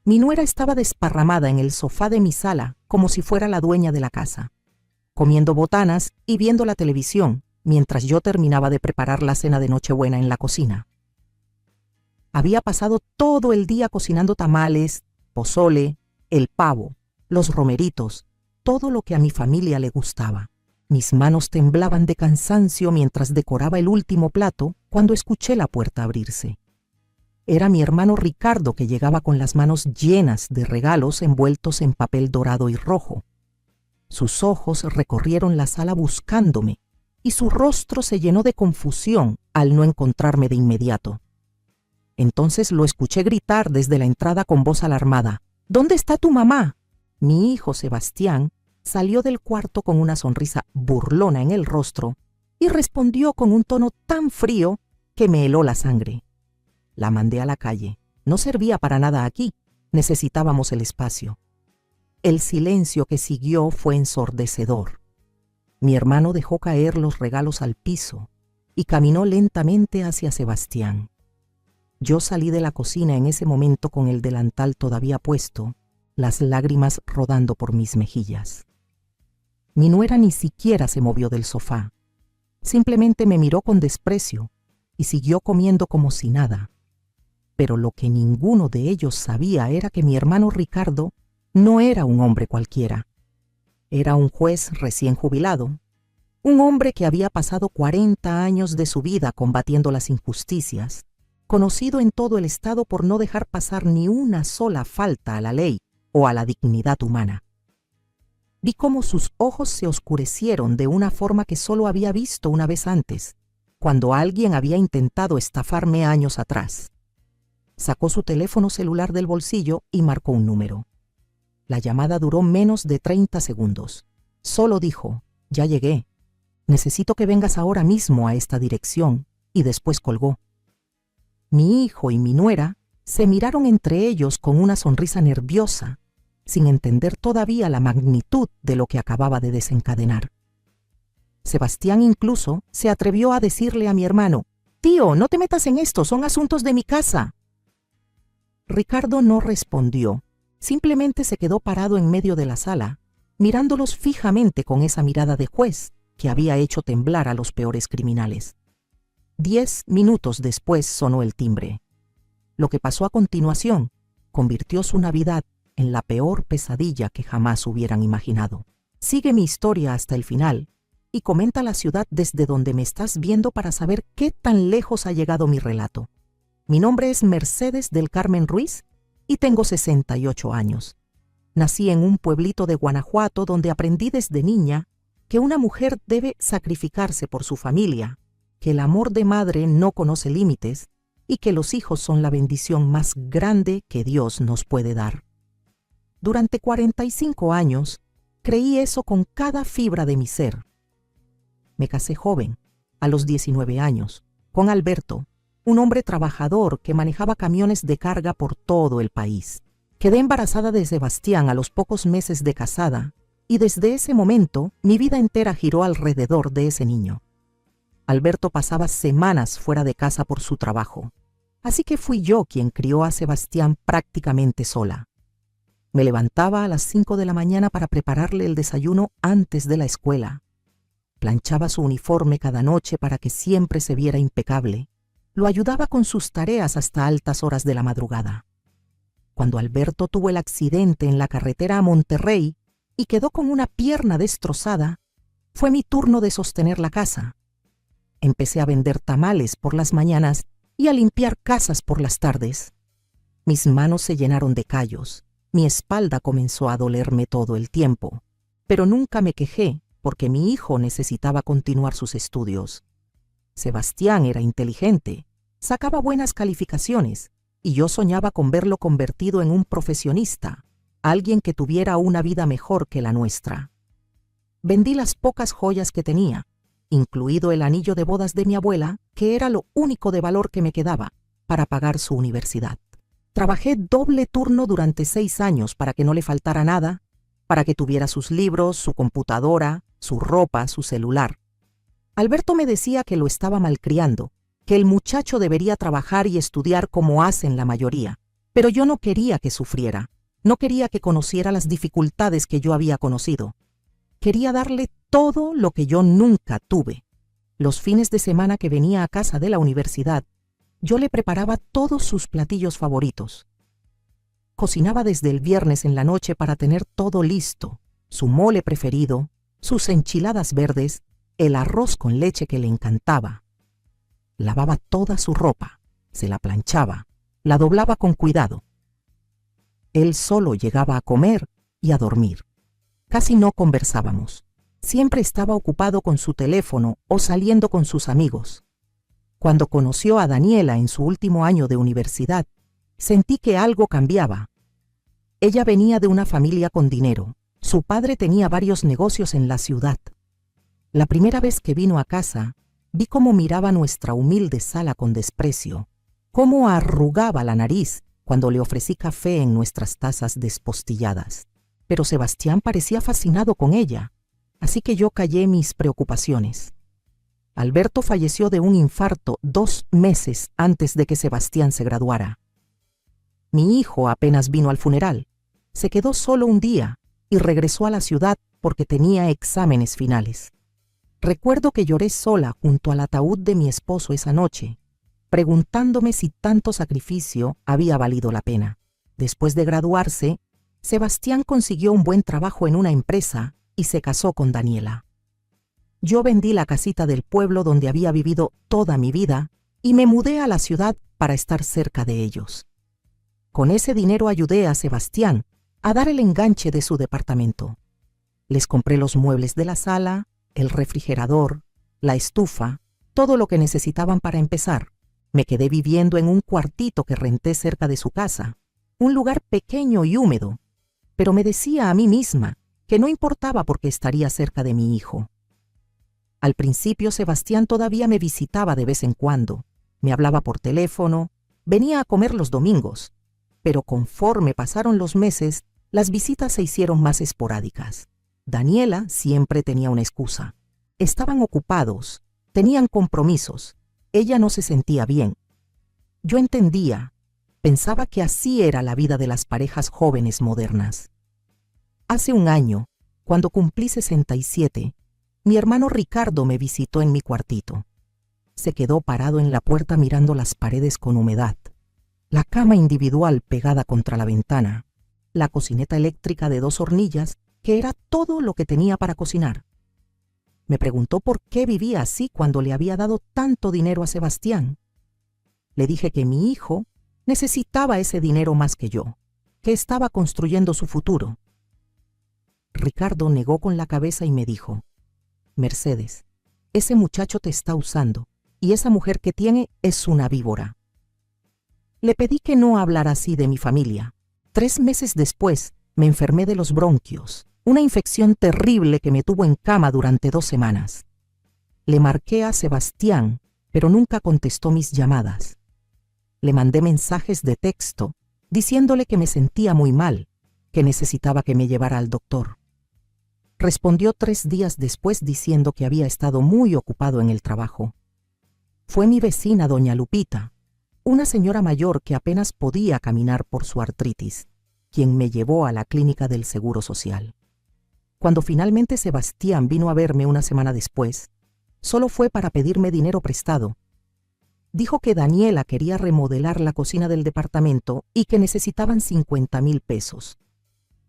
Mi nuera estaba desparramada en el sofá de mi sala como si fuera la dueña de la casa, comiendo botanas y viendo la televisión mientras yo terminaba de preparar la cena de Nochebuena en la cocina. Había pasado todo el día cocinando tamales, pozole, el pavo, los romeritos, todo lo que a mi familia le gustaba. Mis manos temblaban de cansancio mientras decoraba el último plato cuando escuché la puerta abrirse. Era mi hermano Ricardo, que llegaba con las manos llenas de regalos envueltos en papel dorado y rojo. Sus ojos recorrieron la sala buscándome y su rostro se llenó de confusión al no encontrarme de inmediato. Entonces lo escuché gritar desde la entrada con voz alarmada: «¿Dónde está tu mamá?». Mi hijo Sebastián salió del cuarto con una sonrisa burlona en el rostro y respondió con un tono tan frío que me heló la sangre. La mandé a la calle. No servía para nada aquí. Necesitábamos el espacio. El silencio que siguió fue ensordecedor. Mi hermano dejó caer los regalos al piso y caminó lentamente hacia Sebastián. Yo salí de la cocina en ese momento con el delantal todavía puesto, las lágrimas rodando por mis mejillas. Mi nuera ni siquiera se movió del sofá. Simplemente me miró con desprecio y siguió comiendo como si nada. Pero lo que ninguno de ellos sabía era que mi hermano Ricardo no era un hombre cualquiera. Era un juez recién jubilado, un hombre que había pasado 40 años de su vida combatiendo las injusticias, conocido en todo el estado por no dejar pasar ni una sola falta a la ley o a la dignidad humana. Vi cómo sus ojos se oscurecieron de una forma que solo había visto una vez antes, cuando alguien había intentado estafarme años atrás. Sacó su teléfono celular del bolsillo y marcó un número. La llamada duró menos de 30 segundos. Solo dijo: «Ya llegué. Necesito que vengas ahora mismo a esta dirección», y después colgó. Mi hijo y mi nuera se miraron entre ellos con una sonrisa nerviosa, sin entender todavía la magnitud de lo que acababa de desencadenar. Sebastián incluso se atrevió a decirle a mi hermano: «Tío, no te metas en esto, son asuntos de mi casa». Ricardo no respondió, simplemente se quedó parado en medio de la sala, mirándolos fijamente con esa mirada de juez que había hecho temblar a los peores criminales. 10 minutos después sonó el timbre. Lo que pasó a continuación convirtió su Navidad en la peor pesadilla que jamás hubieran imaginado. Sigue mi historia hasta el final y comenta la ciudad desde donde me estás viendo para saber qué tan lejos ha llegado mi relato. Mi nombre es Mercedes del Carmen Ruiz y tengo 68 años. Nací en un pueblito de Guanajuato donde aprendí desde niña que una mujer debe sacrificarse por su familia, que el amor de madre no conoce límites y que los hijos son la bendición más grande que Dios nos puede dar. Durante 45 años creí eso con cada fibra de mi ser. Me casé joven, a los 19 años, con Alberto, un hombre trabajador que manejaba camiones de carga por todo el país. Quedé embarazada de Sebastián a los pocos meses de casada y desde ese momento mi vida entera giró alrededor de ese niño. Alberto pasaba semanas fuera de casa por su trabajo, así que fui yo quien crió a Sebastián prácticamente sola. Me levantaba a las 5 de la mañana para prepararle el desayuno antes de la escuela. Planchaba su uniforme cada noche para que siempre se viera impecable. Lo ayudaba con sus tareas hasta altas horas de la madrugada. Cuando Alberto tuvo el accidente en la carretera a Monterrey y quedó con una pierna destrozada, fue mi turno de sostener la casa. Empecé a vender tamales por las mañanas y a limpiar casas por las tardes. Mis manos se llenaron de callos, mi espalda comenzó a dolerme todo el tiempo, pero nunca me quejé porque mi hijo necesitaba continuar sus estudios. Sebastián era inteligente, sacaba buenas calificaciones y yo soñaba con verlo convertido en un profesionista, alguien que tuviera una vida mejor que la nuestra. Vendí las pocas joyas que tenía, incluido el anillo de bodas de mi abuela, que era lo único de valor que me quedaba, para pagar su universidad. Trabajé doble turno durante 6 años para que no le faltara nada, para que tuviera sus libros, su computadora, su ropa, su celular. Alberto me decía que lo estaba malcriando, que el muchacho debería trabajar y estudiar como hacen la mayoría, Pero yo no quería que sufriera, no quería que conociera las dificultades que yo había conocido. Quería darle todo lo que yo nunca tuve. Los fines de semana que venía a casa de la universidad, yo le preparaba todos sus platillos favoritos. Cocinaba desde el viernes en la noche para tener todo listo, su mole preferido, sus enchiladas verdes, el arroz con leche que le encantaba. Lavaba toda su ropa, se la planchaba, la doblaba con cuidado. Él solo llegaba a comer y a dormir. Casi no conversábamos. Siempre estaba ocupado con su teléfono o saliendo con sus amigos. Cuando conoció a Daniela en su último año de universidad, sentí que algo cambiaba. Ella venía de una familia con dinero. Su padre tenía varios negocios en la ciudad. La primera vez que vino a casa, vi cómo miraba nuestra humilde sala con desprecio, cómo arrugaba la nariz cuando le ofrecí café en nuestras tazas despostilladas. Pero Sebastián parecía fascinado con ella, así que yo callé mis preocupaciones. Alberto falleció de un infarto 2 meses antes de que Sebastián se graduara. Mi hijo apenas vino al funeral. Se quedó solo un día y regresó a la ciudad porque tenía exámenes finales. Recuerdo que lloré sola junto al ataúd de mi esposo esa noche, preguntándome si tanto sacrificio había valido la pena. Después de graduarse, Sebastián consiguió un buen trabajo en una empresa y se casó con Daniela. Yo vendí la casita del pueblo donde había vivido toda mi vida y me mudé a la ciudad para estar cerca de ellos. Con ese dinero ayudé a Sebastián a dar el enganche de su departamento. Les compré los muebles de la sala, el refrigerador, la estufa, todo lo que necesitaban para empezar. Me quedé viviendo en un cuartito que renté cerca de su casa, un lugar pequeño y húmedo, pero me decía a mí misma que no importaba porque estaría cerca de mi hijo. Al principio Sebastián todavía me visitaba de vez en cuando, me hablaba por teléfono, venía a comer los domingos, pero conforme pasaron los meses, las visitas se hicieron más esporádicas. Daniela siempre tenía una excusa. Estaban ocupados, tenían compromisos, ella no se sentía bien. Yo entendía, pensaba que así era la vida de las parejas jóvenes modernas. Hace un año, cuando cumplí 67, mi hermano Ricardo me visitó en mi cuartito. Se quedó parado en la puerta mirando las paredes con humedad, la cama individual pegada contra la ventana, la cocineta eléctrica de 2 hornillas, que era todo lo que tenía para cocinar. Me preguntó por qué vivía así cuando le había dado tanto dinero a Sebastián. Le dije que mi hijo necesitaba ese dinero más que yo, que estaba construyendo su futuro. Ricardo negó con la cabeza y me dijo: Mercedes, ese muchacho te está usando y esa mujer que tiene es una víbora. Le pedí que no hablara así de mi familia. 3 meses después me enfermé de los bronquios, una infección terrible que me tuvo en cama durante 2 semanas. Le marqué a Sebastián, pero nunca contestó mis llamadas. Le mandé mensajes de texto diciéndole que me sentía muy mal, que necesitaba que me llevara al doctor. Respondió 3 días después diciendo que había estado muy ocupado en el trabajo. Fue mi vecina, doña Lupita, una señora mayor que apenas podía caminar por su artritis, quien me llevó a la clínica del Seguro Social. Cuando finalmente Sebastián vino a verme una semana después, solo fue para pedirme dinero prestado. Dijo que Daniela quería remodelar la cocina del departamento y que necesitaban 50,000 pesos.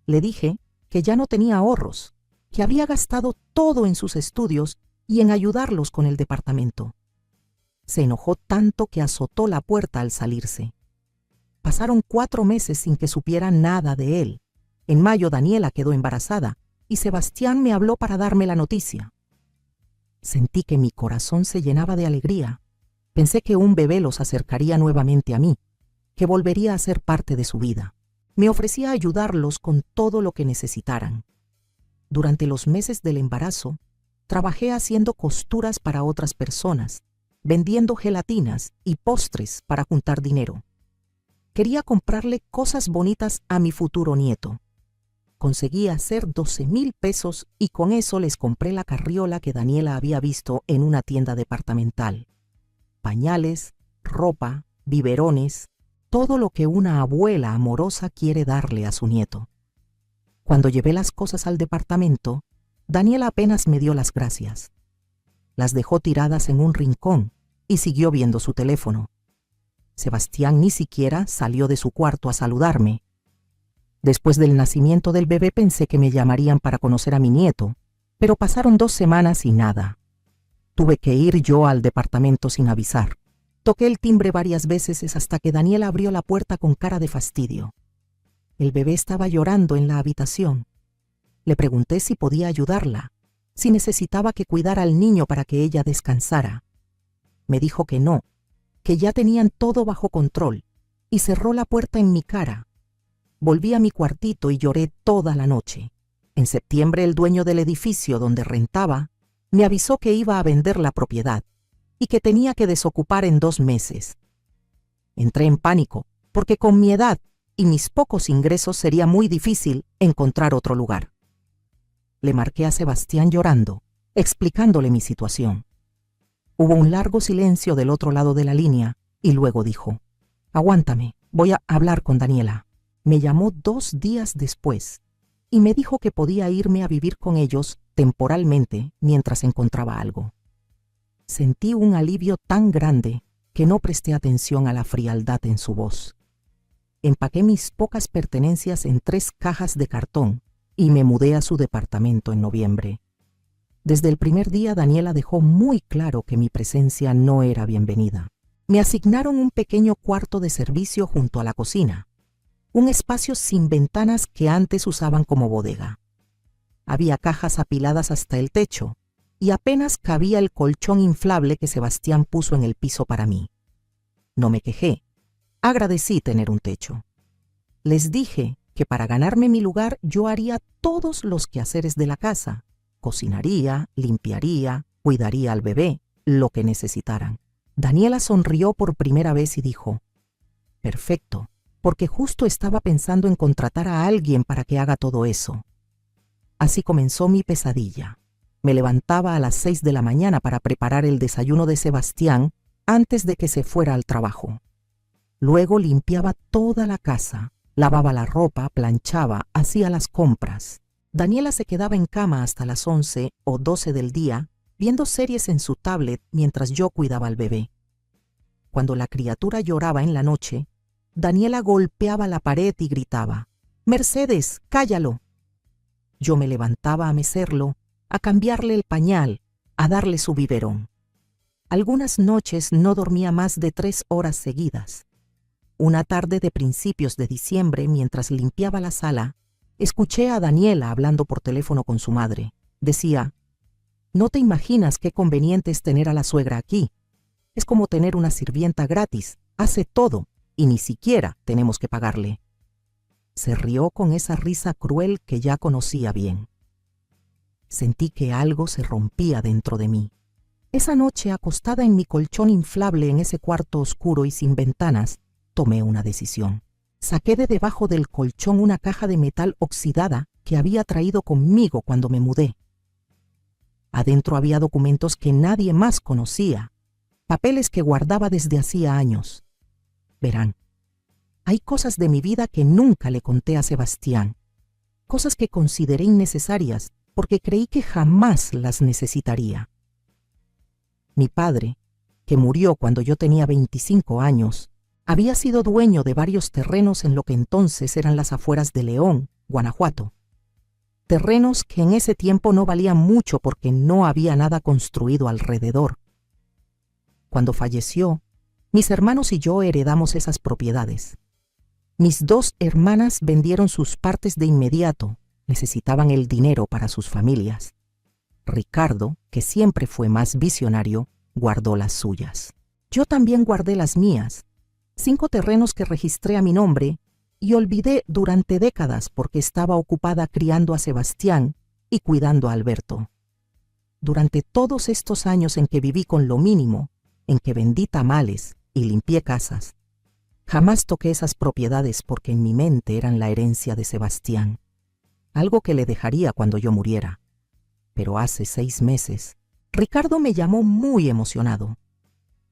Le dije que ya no tenía ahorros, que había gastado todo en sus estudios y en ayudarlos con el departamento. Se enojó tanto que azotó la puerta al salirse. Pasaron 4 meses sin que supiera nada de él. En mayo Daniela quedó embarazada y Sebastián me habló para darme la noticia. Sentí que mi corazón se llenaba de alegría. Pensé que un bebé los acercaría nuevamente a mí, que volvería a ser parte de su vida. Me ofrecía ayudarlos con todo lo que necesitaran. Durante los meses del embarazo, trabajé haciendo costuras para otras personas, vendiendo gelatinas y postres para juntar dinero. Quería comprarle cosas bonitas a mi futuro nieto. Conseguí hacer 12,000 pesos y con eso les compré la carriola que Daniela había visto en una tienda departamental. Pañales, ropa, biberones, todo lo que una abuela amorosa quiere darle a su nieto. Cuando llevé las cosas al departamento, Daniela apenas me dio las gracias. Las dejó tiradas en un rincón y siguió viendo su teléfono. Sebastián ni siquiera salió de su cuarto a saludarme. Después del nacimiento del bebé pensé que me llamarían para conocer a mi nieto, pero pasaron 2 semanas y nada. Tuve que ir yo al departamento sin avisar. Toqué el timbre varias veces hasta que Daniela abrió la puerta con cara de fastidio. El bebé estaba llorando en la habitación. Le pregunté si podía ayudarla, si necesitaba que cuidara al niño para que ella descansara. Me dijo que no, que ya tenían todo bajo control, y cerró la puerta en mi cara. Volví a mi cuartito y lloré toda la noche. En septiembre, el dueño del edificio donde rentaba me avisó que iba a vender la propiedad y que tenía que desocupar en 2 meses. Entré en pánico, porque con mi edad y mis pocos ingresos sería muy difícil encontrar otro lugar. Le marqué a Sebastián llorando, explicándole mi situación. Hubo un largo silencio del otro lado de la línea y luego dijo: «Aguántame, voy a hablar con Daniela». Me llamó 2 días después y me dijo que podía irme a vivir con ellos temporalmente mientras encontraba algo. Sentí un alivio tan grande que no presté atención a la frialdad en su voz. Empaqué mis pocas pertenencias en 3 cajas de cartón y me mudé a su departamento en noviembre. Desde el primer día, Daniela dejó muy claro que mi presencia no era bienvenida. Me asignaron un pequeño cuarto de servicio junto a la cocina, un espacio sin ventanas que antes usaban como bodega. Había cajas apiladas hasta el techo y apenas cabía el colchón inflable que Sebastián puso en el piso para mí. No me quejé, agradecí tener un techo. Les dije que para ganarme mi lugar yo haría todos los quehaceres de la casa: cocinaría, limpiaría, cuidaría al bebé, lo que necesitaran. Daniela sonrió por primera vez y dijo: «Perfecto, porque justo estaba pensando en contratar a alguien para que haga todo eso». Así comenzó mi pesadilla. Me levantaba a las 6 de la mañana para preparar el desayuno de Sebastián antes de que se fuera al trabajo. Luego limpiaba toda la casa, lavaba la ropa, planchaba, hacía las compras. Daniela se quedaba en cama hasta las 11 o 12 del día, viendo series en su tablet mientras yo cuidaba al bebé. Cuando la criatura lloraba en la noche, Daniela golpeaba la pared y gritaba: «Mercedes, cállalo». Yo me levantaba a mecerlo, a cambiarle el pañal, a darle su biberón. Algunas noches no dormía más de 3 horas seguidas. Una tarde de principios de diciembre, mientras limpiaba la sala, escuché a Daniela hablando por teléfono con su madre. Decía: «No te imaginas qué conveniente es tener a la suegra aquí. Es como tener una sirvienta gratis, hace todo y ni siquiera tenemos que pagarle». Se rió con esa risa cruel que ya conocía bien. Sentí que algo se rompía dentro de mí. Esa noche, acostada en mi colchón inflable en ese cuarto oscuro y sin ventanas, tomé una decisión. Saqué de debajo del colchón una caja de metal oxidada que había traído conmigo cuando me mudé. Adentro había documentos que nadie más conocía, papeles que guardaba desde hacía años. Verán, hay cosas de mi vida que nunca le conté a Sebastián, cosas que consideré innecesarias porque creí que jamás las necesitaría. Mi padre, que murió cuando yo tenía 25 años, había sido dueño de varios terrenos en lo que entonces eran las afueras de León, Guanajuato. Terrenos que en ese tiempo no valían mucho porque no había nada construido alrededor. Cuando falleció, mis hermanos y yo heredamos esas propiedades. Mis 2 hermanas vendieron sus partes de inmediato, necesitaban el dinero para sus familias. Ricardo, que siempre fue más visionario, guardó las suyas. Yo también guardé las mías, 5 terrenos que registré a mi nombre y olvidé durante décadas porque estaba ocupada criando a Sebastián y cuidando a Alberto. Durante todos estos años en que viví con lo mínimo, en que vendí tamales y limpié casas, jamás toqué esas propiedades porque en mi mente eran la herencia de Sebastián, algo que le dejaría cuando yo muriera. Pero hace 6 meses, Ricardo me llamó muy emocionado.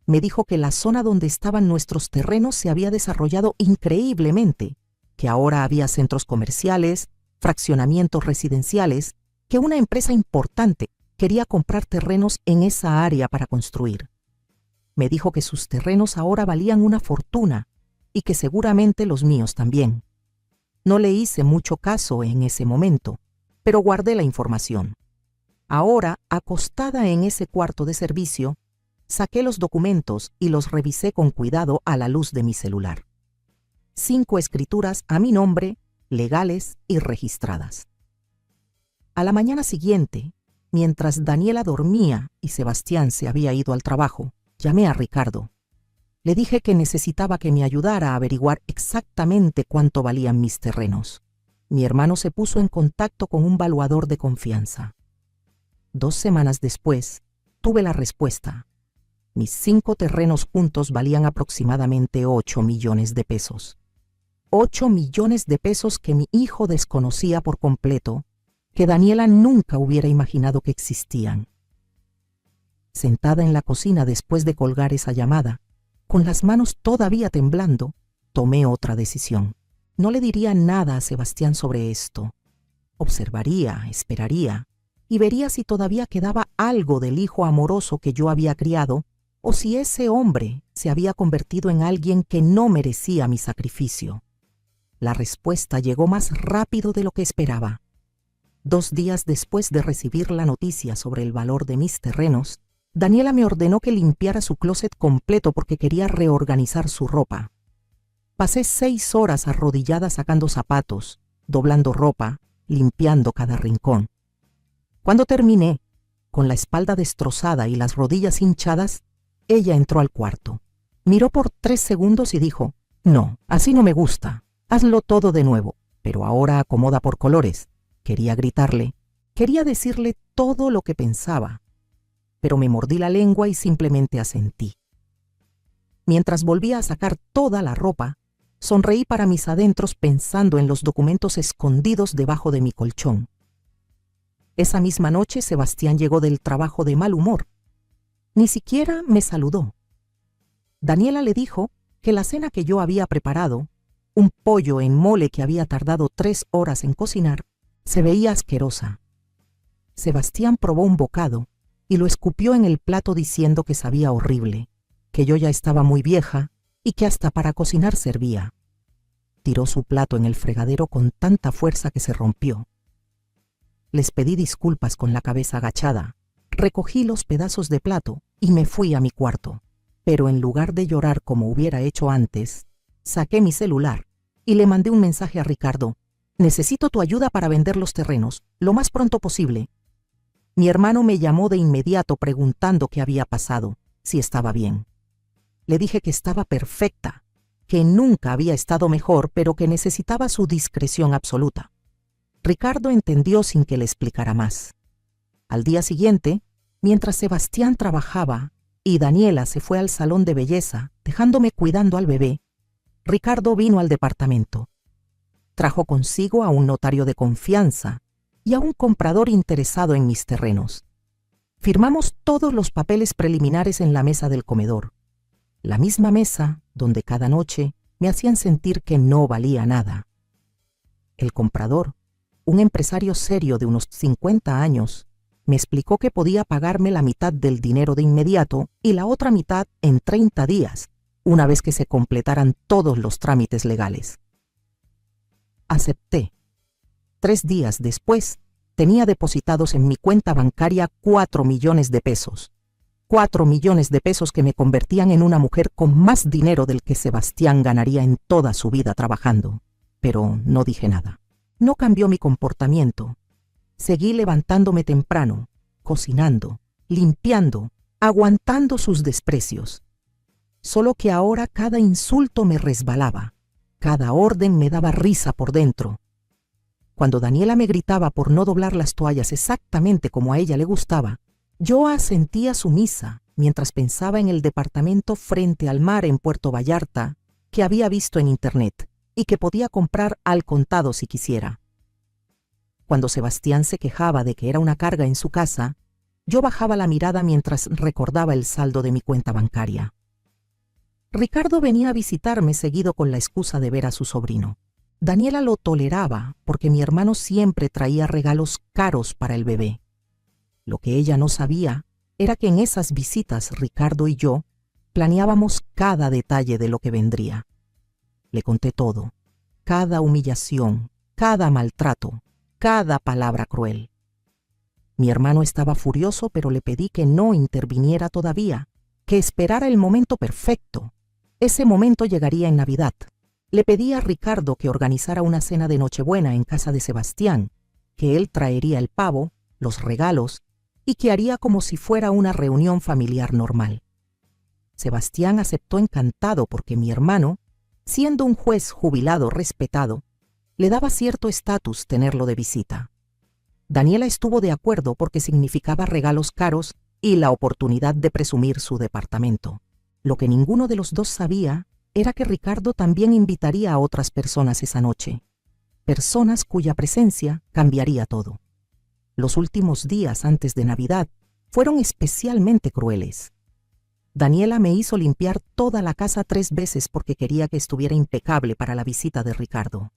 Me dijo que la zona donde estaban nuestros terrenos se había desarrollado increíblemente, que ahora había centros comerciales, fraccionamientos residenciales, que una empresa importante quería comprar terrenos en esa área para construir. Me dijo que sus terrenos ahora valían una fortuna y que seguramente los míos también. No le hice mucho caso en ese momento, pero guardé la información. Ahora, acostada en ese cuarto de servicio, saqué los documentos y los revisé con cuidado a la luz de mi celular. 5 escrituras a mi nombre, legales y registradas. A la mañana siguiente, mientras Daniela dormía y Sebastián se había ido al trabajo, llamé a Ricardo. Le dije que necesitaba que me ayudara a averiguar exactamente cuánto valían mis terrenos. Mi hermano se puso en contacto con un valuador de confianza. 2 semanas después, tuve la respuesta. Mis 5 terrenos juntos valían aproximadamente 8 millones de pesos. 8 millones de pesos que mi hijo desconocía por completo, que Daniela nunca hubiera imaginado que existían. Sentada en la cocina después de colgar esa llamada, con las manos todavía temblando, tomé otra decisión. No le diría nada a Sebastián sobre esto. Observaría, esperaría, y vería si todavía quedaba algo del hijo amoroso que yo había criado, o si ese hombre se había convertido en alguien que no merecía mi sacrificio. La respuesta llegó más rápido de lo que esperaba. 2 días después de recibir la noticia sobre el valor de mis terrenos, Daniela me ordenó que limpiara su closet completo porque quería reorganizar su ropa. Pasé 6 horas arrodillada sacando zapatos, doblando ropa, limpiando cada rincón. Cuando terminé, con la espalda destrozada y las rodillas hinchadas, ella entró al cuarto. Miró por 3 segundos y dijo: «No, así no me gusta. Hazlo todo de nuevo, pero ahora acomoda por colores». Quería gritarle, quería decirle todo lo que pensaba, pero me mordí la lengua y simplemente asentí. Mientras volvía a sacar toda la ropa, sonreí para mis adentros pensando en los documentos escondidos debajo de mi colchón. Esa misma noche Sebastián llegó del trabajo de mal humor. Ni siquiera me saludó. Daniela le dijo que la cena que yo había preparado, un pollo en mole que había tardado 3 horas en cocinar, se veía asquerosa. Sebastián probó un bocado y lo escupió en el plato diciendo que sabía horrible, que yo ya estaba muy vieja y que hasta para cocinar servía. Tiró su plato en el fregadero con tanta fuerza que se rompió. Les pedí disculpas con la cabeza agachada, recogí los pedazos de plato y me fui a mi cuarto. Pero en lugar de llorar como hubiera hecho antes, saqué mi celular y le mandé un mensaje a Ricardo: «Necesito tu ayuda para vender los terrenos, lo más pronto posible». Mi hermano me llamó de inmediato preguntando qué había pasado, si estaba bien. Le dije que estaba perfecta, que nunca había estado mejor, pero que necesitaba su discreción absoluta. Ricardo entendió sin que le explicara más. Al día siguiente, mientras Sebastián trabajaba y Daniela se fue al salón de belleza, dejándome cuidando al bebé, Ricardo vino al departamento. Trajo consigo a un notario de confianza y a un comprador interesado en mis terrenos. Firmamos todos los papeles preliminares en la mesa del comedor, la misma mesa donde cada noche me hacían sentir que no valía nada. El comprador, un empresario serio de unos 50 años, me explicó que podía pagarme la mitad del dinero de inmediato y la otra mitad en 30 días, una vez que se completaran todos los trámites legales. Acepté. 3 días después, tenía depositados en mi cuenta bancaria 4 millones de pesos. 4 millones de pesos que me convertían en una mujer con más dinero del que Sebastián ganaría en toda su vida trabajando. Pero no dije nada. No cambió mi comportamiento. Seguí levantándome temprano, cocinando, limpiando, aguantando sus desprecios. Solo que ahora cada insulto me resbalaba. Cada orden me daba risa por dentro. Cuando Daniela me gritaba por no doblar las toallas exactamente como a ella le gustaba, yo asentía sumisa mientras pensaba en el departamento frente al mar en Puerto Vallarta que había visto en internet y que podía comprar al contado si quisiera. Cuando Sebastián se quejaba de que era una carga en su casa, Yo bajaba la mirada mientras recordaba el saldo de mi cuenta bancaria. Ricardo venía a visitarme seguido con la excusa de ver a su sobrino. Daniela lo toleraba porque mi hermano siempre traía regalos caros para el bebé. Lo que ella no sabía era que en esas visitas Ricardo y yo planeábamos cada detalle de lo que vendría. Le conté todo, cada humillación, cada maltrato, cada palabra cruel. Mi hermano estaba furioso, pero le pedí que no interviniera todavía, que esperara el momento perfecto. Ese momento llegaría en Navidad. Le pedí a Ricardo que organizara una cena de Nochebuena en casa de Sebastián, que él traería el pavo, los regalos, y que haría como si fuera una reunión familiar normal. Sebastián aceptó encantado porque mi hermano, siendo un juez jubilado respetado, le daba cierto estatus tenerlo de visita. Daniela estuvo de acuerdo porque significaba regalos caros y la oportunidad de presumir su departamento. Lo que ninguno de los dos sabía era que Ricardo también invitaría a otras personas esa noche, personas cuya presencia cambiaría todo. Los últimos días antes de Navidad fueron especialmente crueles. Daniela me hizo limpiar toda la casa 3 veces porque quería que estuviera impecable para la visita de Ricardo.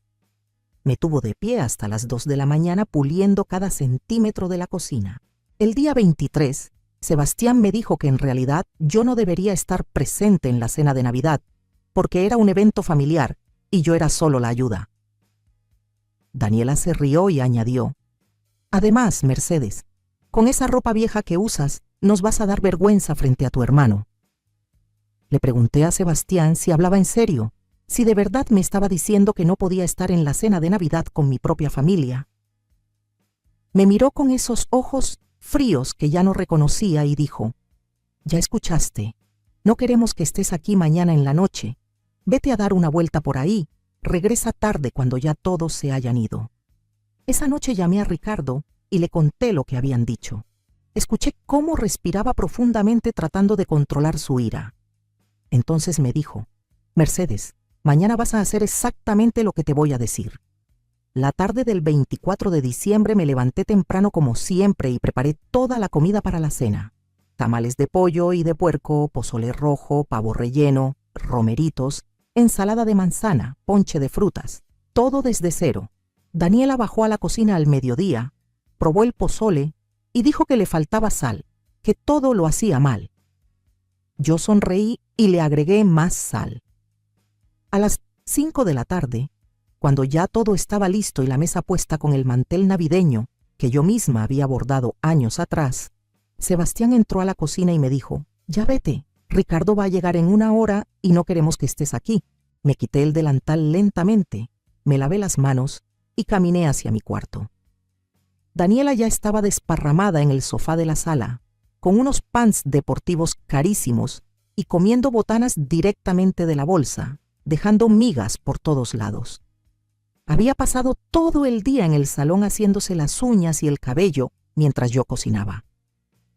Me tuvo de pie hasta las 2 de la mañana puliendo cada centímetro de la cocina. El día 23, Sebastián me dijo que en realidad yo no debería estar presente en la cena de Navidad, porque era un evento familiar y yo era solo la ayuda. Daniela se rió y añadió: «Además, Mercedes, con esa ropa vieja que usas, nos vas a dar vergüenza frente a tu hermano». Le pregunté a Sebastián si hablaba en serio, si de verdad me estaba diciendo que no podía estar en la cena de Navidad con mi propia familia. Me miró con esos ojos fríos que ya no reconocía y dijo: «Ya escuchaste, no queremos que estés aquí mañana en la noche. Vete a dar una vuelta por ahí, regresa tarde cuando ya todos se hayan ido». Esa noche llamé a Ricardo y le conté lo que habían dicho. Escuché cómo respiraba profundamente tratando de controlar su ira. Entonces me dijo: «Mercedes, mañana vas a hacer exactamente lo que te voy a decir». La tarde del 24 de diciembre me levanté temprano como siempre y preparé toda la comida para la cena. Tamales de pollo y de puerco, pozole rojo, pavo relleno, romeritos, ensalada de manzana, ponche de frutas, todo desde cero. Daniela bajó a la cocina al mediodía, probó el pozole y dijo que le faltaba sal, que todo lo hacía mal. Yo sonreí y le agregué más sal. A las 5 de la tarde, cuando ya todo estaba listo y la mesa puesta con el mantel navideño que yo misma había bordado años atrás, Sebastián entró a la cocina y me dijo: «Ya vete, Ricardo va a llegar en 1 hora y no queremos que estés aquí». Me quité el delantal lentamente, me lavé las manos y caminé hacia mi cuarto. Daniela ya estaba desparramada en el sofá de la sala, con unos pants deportivos carísimos y comiendo botanas directamente de la bolsa, dejando migas por todos lados. Había pasado todo el día en el salón haciéndose las uñas y el cabello mientras yo cocinaba.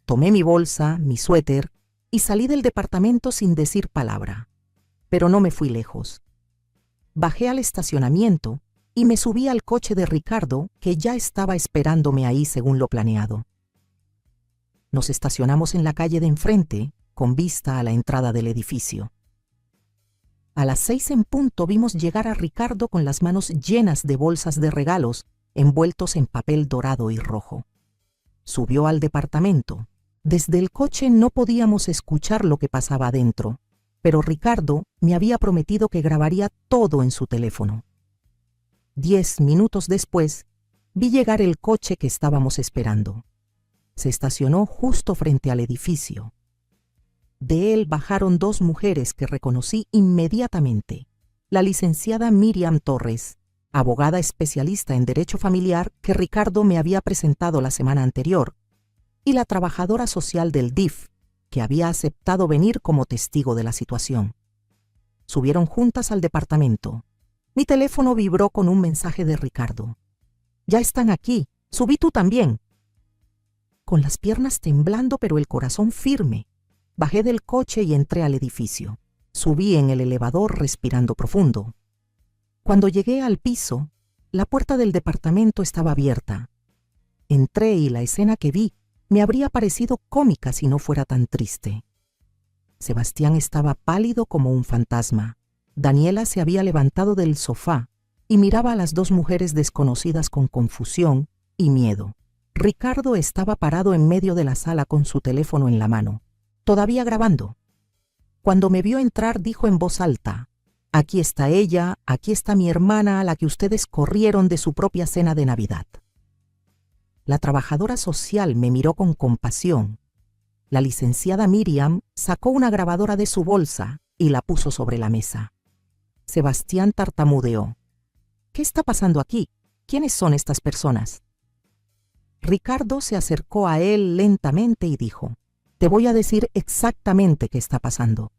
Tomé mi bolsa, mi suéter y salí del departamento sin decir palabra. Pero no me fui lejos. Bajé al estacionamiento y me subí al coche de Ricardo, que ya estaba esperándome ahí según lo planeado. Nos estacionamos en la calle de enfrente, con vista a la entrada del edificio. A las 6 en punto vimos llegar a Ricardo con las manos llenas de bolsas de regalos envueltos en papel dorado y rojo. Subió al departamento. Desde el coche no podíamos escuchar lo que pasaba adentro, pero Ricardo me había prometido que grabaría todo en su teléfono. 10 minutos después, vi llegar el coche que estábamos esperando. Se estacionó justo frente al edificio. De él bajaron 2 mujeres que reconocí inmediatamente: la licenciada Miriam Torres, abogada especialista en derecho familiar que Ricardo me había presentado la semana anterior, y la trabajadora social del DIF, que había aceptado venir como testigo de la situación. Subieron juntas al departamento. Mi teléfono vibró con un mensaje de Ricardo: «Ya están aquí, subí tú también». Con las piernas temblando pero el corazón firme, bajé del coche y entré al edificio. Subí en el elevador respirando profundo. Cuando llegué al piso, la puerta del departamento estaba abierta. Entré y la escena que vi Me habría parecido cómica si no fuera tan triste. Sebastián estaba pálido como un fantasma. Daniela se había levantado del sofá y miraba a las dos mujeres desconocidas con confusión y miedo. Ricardo estaba parado en medio de la sala con su teléfono en la mano, todavía grabando. Cuando me vio entrar, dijo en voz alta: «Aquí está ella, aquí está mi hermana a la que ustedes corrieron de su propia cena de Navidad». La trabajadora social me miró con compasión. La licenciada Miriam sacó una grabadora de su bolsa y la puso sobre la mesa. Sebastián tartamudeó: «¿Qué está pasando aquí? ¿Quiénes son estas personas?». Ricardo se acercó a él lentamente y dijo: «Te voy a decir exactamente qué está pasando.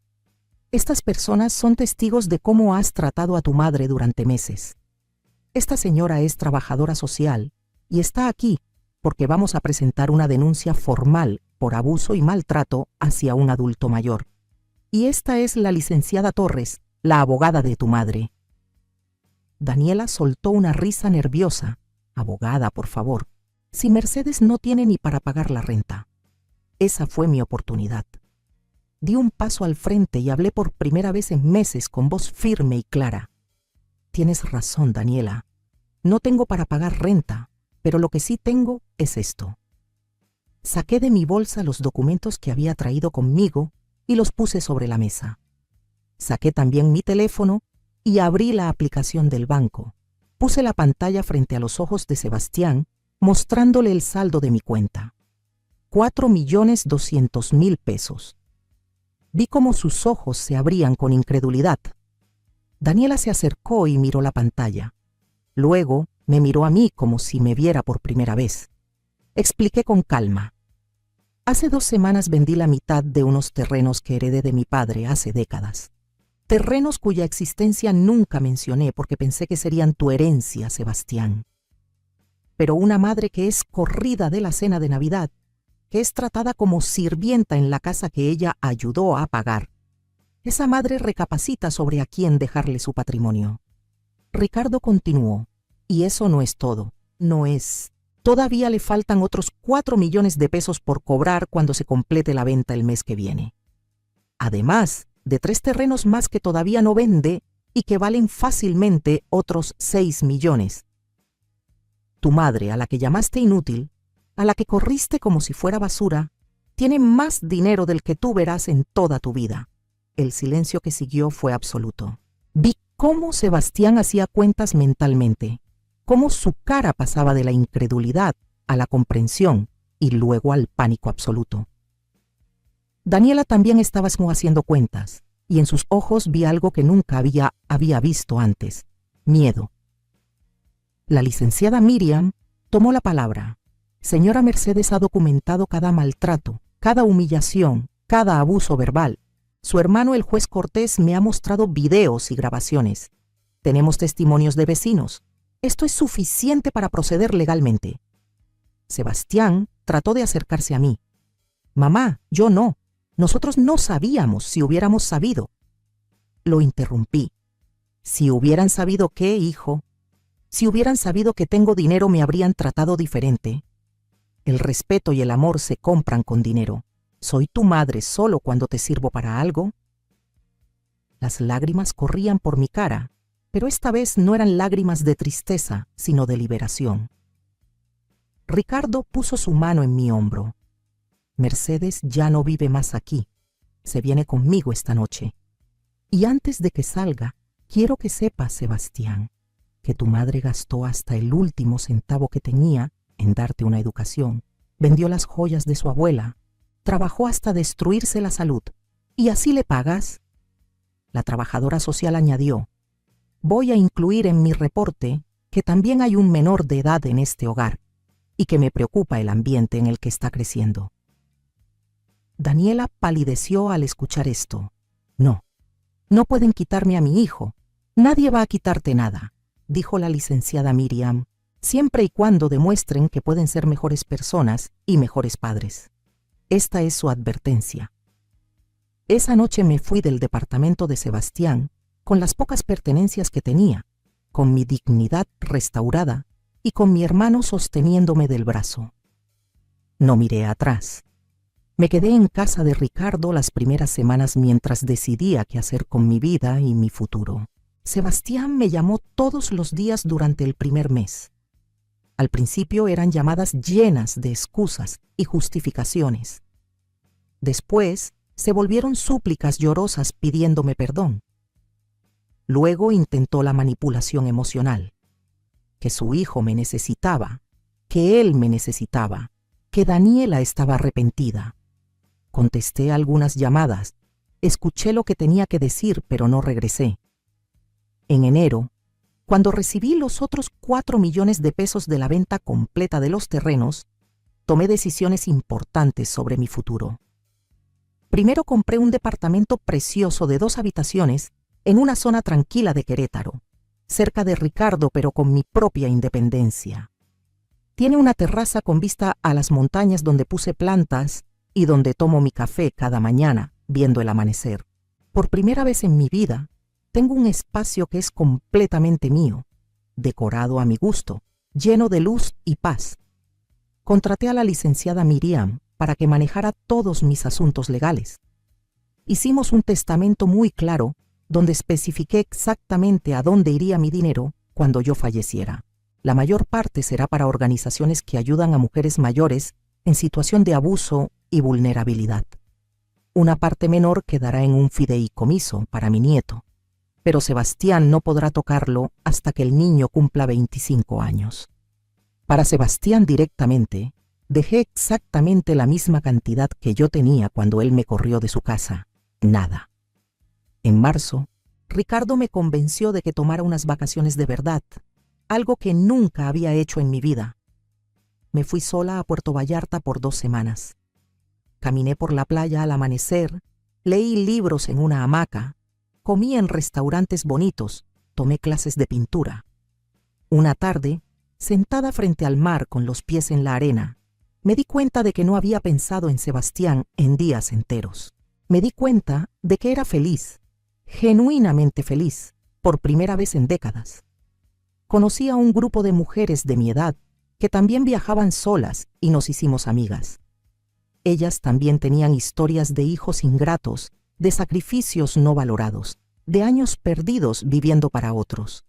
Estas personas son testigos de cómo has tratado a tu madre durante meses. Esta señora es trabajadora social y está aquí porque vamos a presentar una denuncia formal por abuso y maltrato hacia un adulto mayor. Y esta es la licenciada Torres, la abogada de tu madre». Daniela soltó una risa nerviosa. «Abogada, por favor. Si Mercedes no tiene ni para pagar la renta». Esa fue mi oportunidad. Di un paso al frente y hablé por primera vez en meses con voz firme y clara. «Tienes razón, Daniela. No tengo para pagar renta, pero lo que sí tengo es esto». Saqué de mi bolsa los documentos que había traído conmigo y los puse sobre la mesa. Saqué también mi teléfono y abrí la aplicación del banco. Puse la pantalla frente a los ojos de Sebastián, mostrándole el saldo de mi cuenta. 4.200.000 pesos. Vi cómo sus ojos se abrían con incredulidad. Daniela se acercó y miró la pantalla. Luego me miró a mí como si me viera por primera vez. Expliqué con calma: «Hace 2 semanas vendí la mitad de unos terrenos que heredé de mi padre hace décadas. Terrenos cuya existencia nunca mencioné porque pensé que serían tu herencia, Sebastián. Pero una madre que es corrida de la cena de Navidad, que es tratada como sirvienta en la casa que ella ayudó a pagar, esa madre recapacita sobre a quién dejarle su patrimonio». Ricardo continuó: «Y eso no es todo, no es. Todavía le faltan otros 4 millones de pesos por cobrar cuando se complete la venta el mes que viene. Además de 3 terrenos más que todavía no vende y que valen fácilmente otros 6 millones. Tu madre, a la que llamaste inútil, a la que corriste como si fuera basura, tiene más dinero del que tú verás en toda tu vida». El silencio que siguió fue absoluto. Vi cómo Sebastián hacía cuentas mentalmente, cómo su cara pasaba de la incredulidad a la comprensión y luego al pánico absoluto. Daniela también estaba haciendo cuentas, y en sus ojos vi algo que nunca había visto antes: miedo. La licenciada Miriam tomó la palabra. «Señora Mercedes ha documentado cada maltrato, cada humillación, cada abuso verbal. Su hermano, el juez Cortés, me ha mostrado videos y grabaciones. Tenemos testimonios de vecinos. Esto es suficiente para proceder legalmente». Sebastián trató de acercarse a mí. «Mamá, yo no. Nosotros no sabíamos. Si hubiéramos sabido». Lo interrumpí. «Si hubieran sabido qué, hijo. Si hubieran sabido que tengo dinero, me habrían tratado diferente. El respeto y el amor se compran con dinero. ¿Soy tu madre solo cuando te sirvo para algo?». Las lágrimas corrían por mi cara, pero esta vez no eran lágrimas de tristeza, sino de liberación. Ricardo puso su mano en mi hombro. «Mercedes ya no vive más aquí. Se viene conmigo esta noche. Y antes de que salga, quiero que sepas, Sebastián, que tu madre gastó hasta el último centavo que tenía en darte una educación. Vendió las joyas de su abuela. Trabajó hasta destruirse la salud. ¿Y así le pagas?». La trabajadora social añadió: «Voy a incluir en mi reporte que también hay un menor de edad en este hogar y que me preocupa el ambiente en el que está creciendo». Daniela palideció al escuchar esto. «No, no pueden quitarme a mi hijo. Nadie va a quitarte nada», dijo la licenciada Miriam, «siempre y cuando demuestren que pueden ser mejores personas y mejores padres. Esta es su advertencia». Esa noche me fui del departamento de Sebastián con las pocas pertenencias que tenía, con mi dignidad restaurada y con mi hermano sosteniéndome del brazo. No miré atrás. Me quedé en casa de Ricardo las primeras semanas mientras decidía qué hacer con mi vida y mi futuro. Sebastián me llamó todos los días durante el primer mes. Al principio eran llamadas llenas de excusas y justificaciones. Después se volvieron súplicas llorosas pidiéndome perdón. Luego intentó la manipulación emocional, que su hijo me necesitaba, que él me necesitaba, que Daniela estaba arrepentida. Contesté algunas llamadas, escuché lo que tenía que decir, pero no regresé. En enero, cuando recibí los otros 4 millones de pesos de la venta completa de los terrenos, tomé decisiones importantes sobre mi futuro. Primero compré un departamento precioso de 2 habitaciones en una zona tranquila de Querétaro, cerca de Ricardo, pero con mi propia independencia. Tiene una terraza con vista a las montañas donde puse plantas y donde tomo mi café cada mañana viendo el amanecer. Por primera vez en mi vida, tengo un espacio que es completamente mío, decorado a mi gusto, lleno de luz y paz. Contraté a la licenciada Miriam para que manejara todos mis asuntos legales. Hicimos un testamento muy claro donde especifiqué exactamente a dónde iría mi dinero cuando yo falleciera. La mayor parte será para organizaciones que ayudan a mujeres mayores en situación de abuso y vulnerabilidad. Una parte menor quedará en un fideicomiso para mi nieto, pero Sebastián no podrá tocarlo hasta que el niño cumpla 25 años. Para Sebastián directamente, dejé exactamente la misma cantidad que yo tenía cuando él me corrió de su casa. Nada. En marzo, Ricardo me convenció de que tomara unas vacaciones de verdad, algo que nunca había hecho en mi vida. Me fui sola a Puerto Vallarta por 2 semanas. Caminé por la playa al amanecer, leí libros en una hamaca, comí en restaurantes bonitos, tomé clases de pintura. Una tarde, sentada frente al mar con los pies en la arena, me di cuenta de que no había pensado en Sebastián en días enteros. Me di cuenta de que era feliz, genuinamente feliz, por primera vez en décadas. Conocí a un grupo de mujeres de mi edad que también viajaban solas y nos hicimos amigas. Ellas también tenían historias de hijos ingratos, de sacrificios no valorados, de años perdidos viviendo para otros.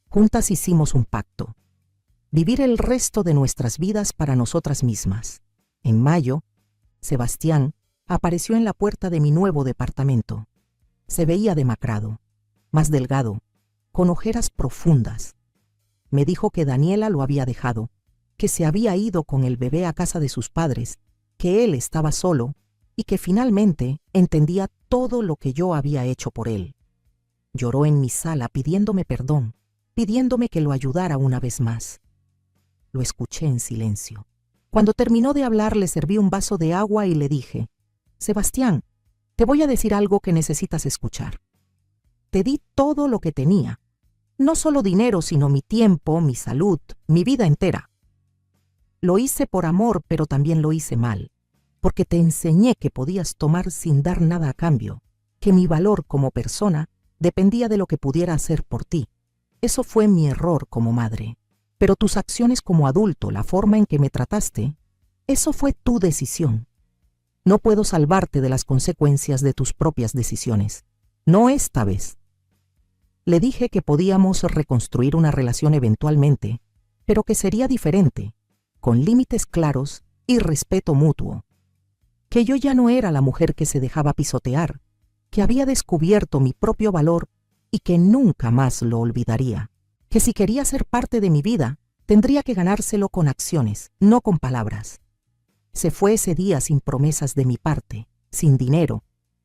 Juntas hicimos un pacto: vivir el resto de nuestras vidas para nosotras mismas. En mayo, Sebastián apareció en la puerta de mi nuevo departamento. Se veía demacrado, más delgado, con ojeras profundas. Me dijo que Daniela lo había dejado, que se había ido con el bebé a casa de sus padres, que él estaba solo y que finalmente entendía todo lo que yo había hecho por él. Lloró en mi sala pidiéndome perdón, pidiéndome que lo ayudara una vez más. Lo escuché en silencio. Cuando terminó de hablar, le serví un vaso de agua y le dije: Sebastián, te voy a decir algo que necesitas escuchar. Te di todo lo que tenía, no solo dinero, sino mi tiempo, mi salud, mi vida entera. Lo hice por amor, pero también lo hice mal, porque te enseñé que podías tomar sin dar nada a cambio, que mi valor como persona dependía de lo que pudiera hacer por ti. Eso fue mi error como madre. Pero tus acciones como adulto, la forma en que me trataste, eso fue tu decisión. No puedo salvarte de las consecuencias de tus propias decisiones. No esta vez. Le dije que podíamos reconstruir una relación eventualmente, pero que sería diferente, con límites claros y respeto mutuo. Que yo ya no era la mujer que se dejaba pisotear, que había descubierto mi propio valor y que nunca más lo olvidaría. Que si quería ser parte de mi vida, tendría que ganárselo con acciones, no con palabras. Se fue ese día sin promesas de mi parte, sin dinero,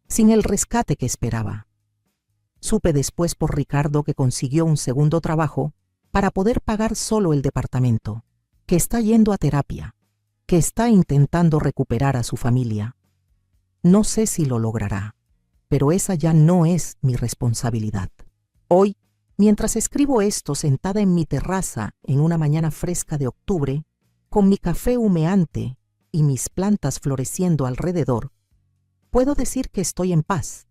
sin el rescate que esperaba. Supe después por Ricardo que consiguió un segundo trabajo para poder pagar solo el departamento, que está yendo a terapia, que está intentando recuperar a su familia. No sé si lo logrará, pero esa ya no es mi responsabilidad. Hoy, mientras escribo esto sentada en mi terraza en una mañana fresca de octubre, con mi café humeante y mis plantas floreciendo alrededor, puedo decir que estoy en paz.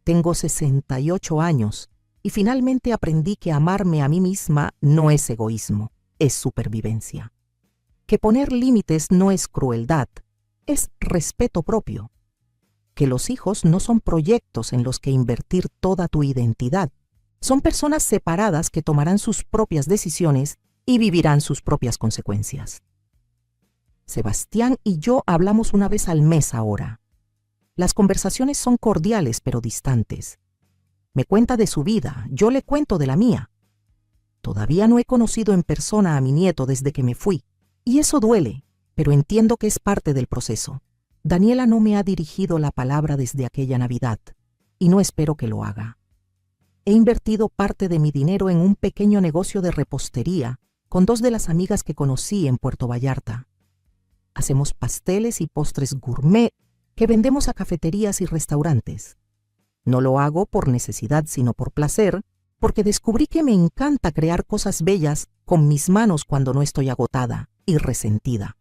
Tengo 68 años y finalmente aprendí que amarme a mí misma no es egoísmo, es supervivencia. que poner límites no es crueldad, es respeto propio, que los hijos no son proyectos en los que invertir toda tu identidad, son personas separadas que tomarán sus propias decisiones y vivirán sus propias consecuencias. Sebastián y yo hablamos una vez al mes ahora. Las conversaciones son cordiales pero distantes. Me cuenta de su vida, yo le cuento de la mía. Todavía no he conocido en persona a mi nieto desde que me fui, y eso duele, pero entiendo que es parte del proceso. Daniela no me ha dirigido la palabra desde aquella Navidad, y no espero que lo haga. He invertido parte de mi dinero en un pequeño negocio de repostería con 2 de las amigas que conocí en Puerto Vallarta. Hacemos pasteles y postres gourmet que vendemos a cafeterías y restaurantes. No lo hago por necesidad, sino por placer, porque descubrí que me encanta crear cosas bellas con mis manos cuando no estoy agotada y resentida.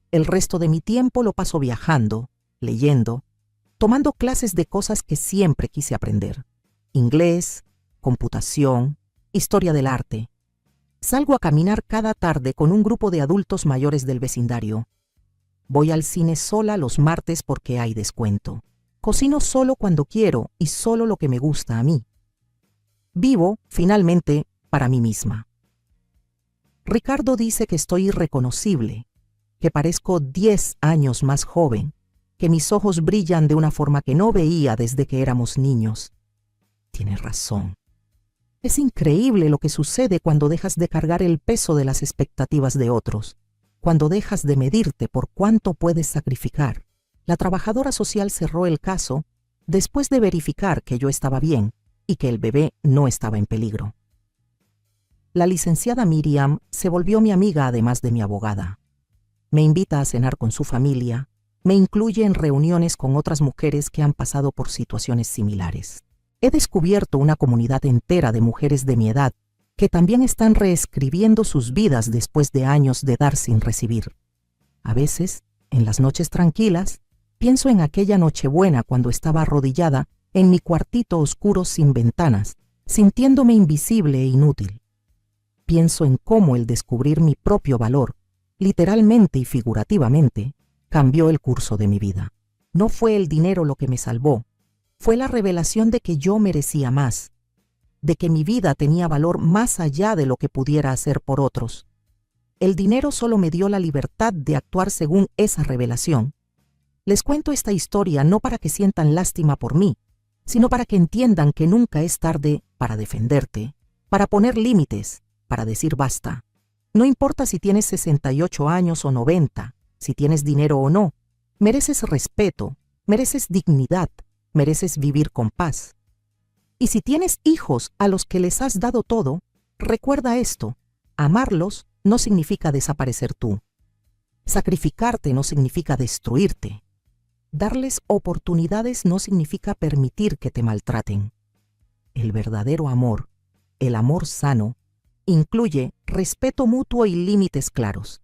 El resto de mi tiempo lo paso viajando, leyendo, tomando clases de cosas que siempre quise aprender. Inglés, computación, historia del arte. Salgo a caminar cada tarde con un grupo de adultos mayores del vecindario. Voy al cine sola los martes porque hay descuento. Cocino solo cuando quiero y solo lo que me gusta a mí. Vivo, finalmente, para mí misma. Ricardo dice que estoy irreconocible, que parezco 10 años más joven, que mis ojos brillan de una forma que no veía desde que éramos niños. Tiene razón. Es increíble lo que sucede cuando dejas de cargar el peso de las expectativas de otros, cuando dejas de medirte por cuánto puedes sacrificar. La trabajadora social cerró el caso después de verificar que yo estaba bien y que el bebé no estaba en peligro. La licenciada Miriam se volvió mi amiga además de mi abogada. Me invita a cenar con su familia, me incluye en reuniones con otras mujeres que han pasado por situaciones similares. He descubierto una comunidad entera de mujeres de mi edad que también están reescribiendo sus vidas después de años de dar sin recibir. A veces, en las noches tranquilas, pienso en aquella Nochebuena cuando estaba arrodillada en mi cuartito oscuro sin ventanas, sintiéndome invisible e inútil. Pienso en cómo el descubrir mi propio valor, literalmente y figurativamente, cambió el curso de mi vida. No fue el dinero lo que me salvó, fue la revelación de que yo merecía más, de que mi vida tenía valor más allá de lo que pudiera hacer por otros. El dinero solo me dio la libertad de actuar según esa revelación. Les cuento esta historia no para que sientan lástima por mí, sino para que entiendan que nunca es tarde para defenderte, para poner límites, para decir basta. No importa si tienes 68 años o 90, si tienes dinero o no, mereces respeto, mereces dignidad, mereces vivir con paz. Y si tienes hijos a los que les has dado todo, recuerda esto: amarlos no significa desaparecer tú. Sacrificarte no significa destruirte. Darles oportunidades no significa permitir que te maltraten. El verdadero amor, el amor sano, incluye respeto mutuo y límites claros.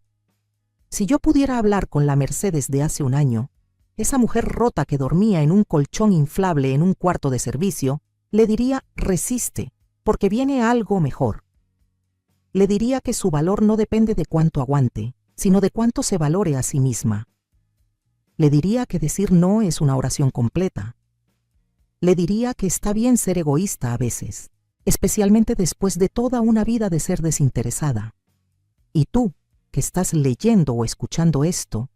Si yo pudiera hablar con la Mercedes de hace un año, esa mujer rota que dormía en un colchón inflable en un cuarto de servicio, le diría: resiste, porque viene algo mejor. Le diría que su valor no depende de cuánto aguante, sino de cuánto se valore a sí misma. Le diría que decir no es una oración completa. Le diría que está bien ser egoísta a veces, especialmente después de toda una vida de ser desinteresada. Y tú, que estás leyendo o escuchando esto,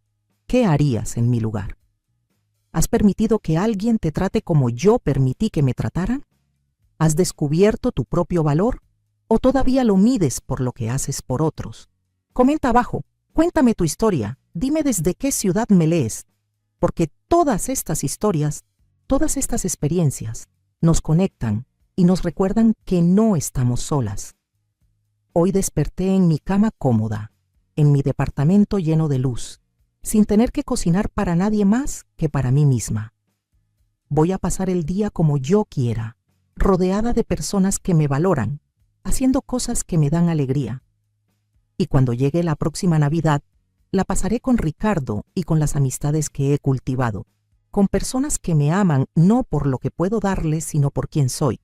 ¿qué harías en mi lugar? ¿Has permitido que alguien te trate como yo permití que me trataran? ¿Has descubierto tu propio valor o todavía lo mides por lo que haces por otros? Comenta abajo, cuéntame tu historia, dime desde qué ciudad me lees, porque todas estas historias, todas estas experiencias nos conectan y nos recuerdan que no estamos solas. Hoy desperté en mi cama cómoda, en mi departamento lleno de luz, sin tener que cocinar para nadie más que para mí misma. Voy a pasar el día como yo quiera, rodeada de personas que me valoran, haciendo cosas que me dan alegría. Y cuando llegue la próxima Navidad, la pasaré con Ricardo y con las amistades que he cultivado, con personas que me aman no por lo que puedo darles, sino por quien soy.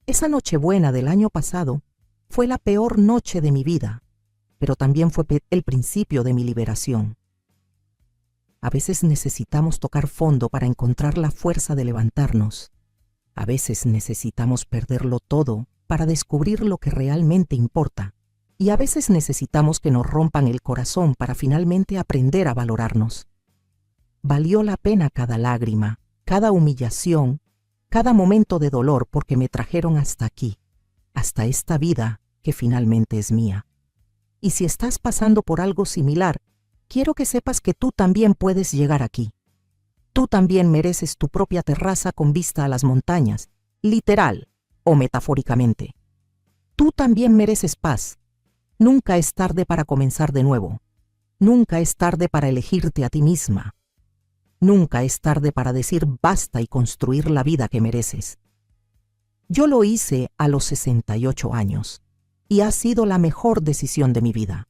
Esa Nochebuena del año pasado fue la peor noche de mi vida, pero también fue el principio de mi liberación. A veces necesitamos tocar fondo para encontrar la fuerza de levantarnos. A veces necesitamos perderlo todo para descubrir lo que realmente importa. Y a veces necesitamos que nos rompan el corazón para finalmente aprender a valorarnos. Valió la pena cada lágrima, cada humillación, cada momento de dolor porque me trajeron hasta aquí, hasta esta vida que finalmente es mía. Y si estás pasando por algo similar, quiero que sepas que tú también puedes llegar aquí. Tú también mereces tu propia terraza con vista a las montañas, literal o metafóricamente. Tú también mereces paz. Nunca es tarde para comenzar de nuevo. Nunca es tarde para elegirte a ti misma. Nunca es tarde para decir basta y construir la vida que mereces. Yo lo hice a los 68 años y ha sido la mejor decisión de mi vida.